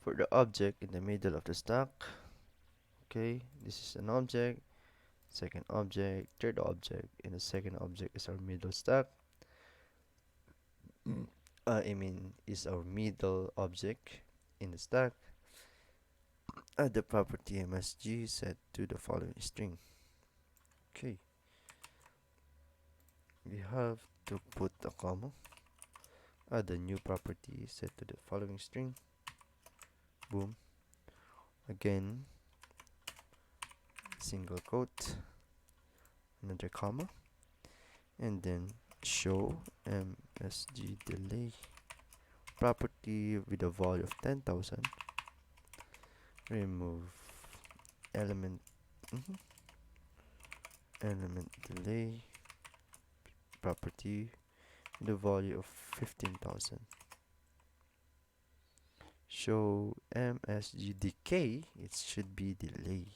For the object in the middle of the stack, okay, this is an object, second object, third object, and the second object is our middle stack. Is our middle object in the stack. Add the property MSG set to the following string. Okay, we have to put a comma. Add the new property set to the following string. Boom. Again, single quote, another comma, and then show MSG delay property with a value of 10,000. Remove element mhm, element delay property with a value of 15,000. Show MSG decay, it should be delay.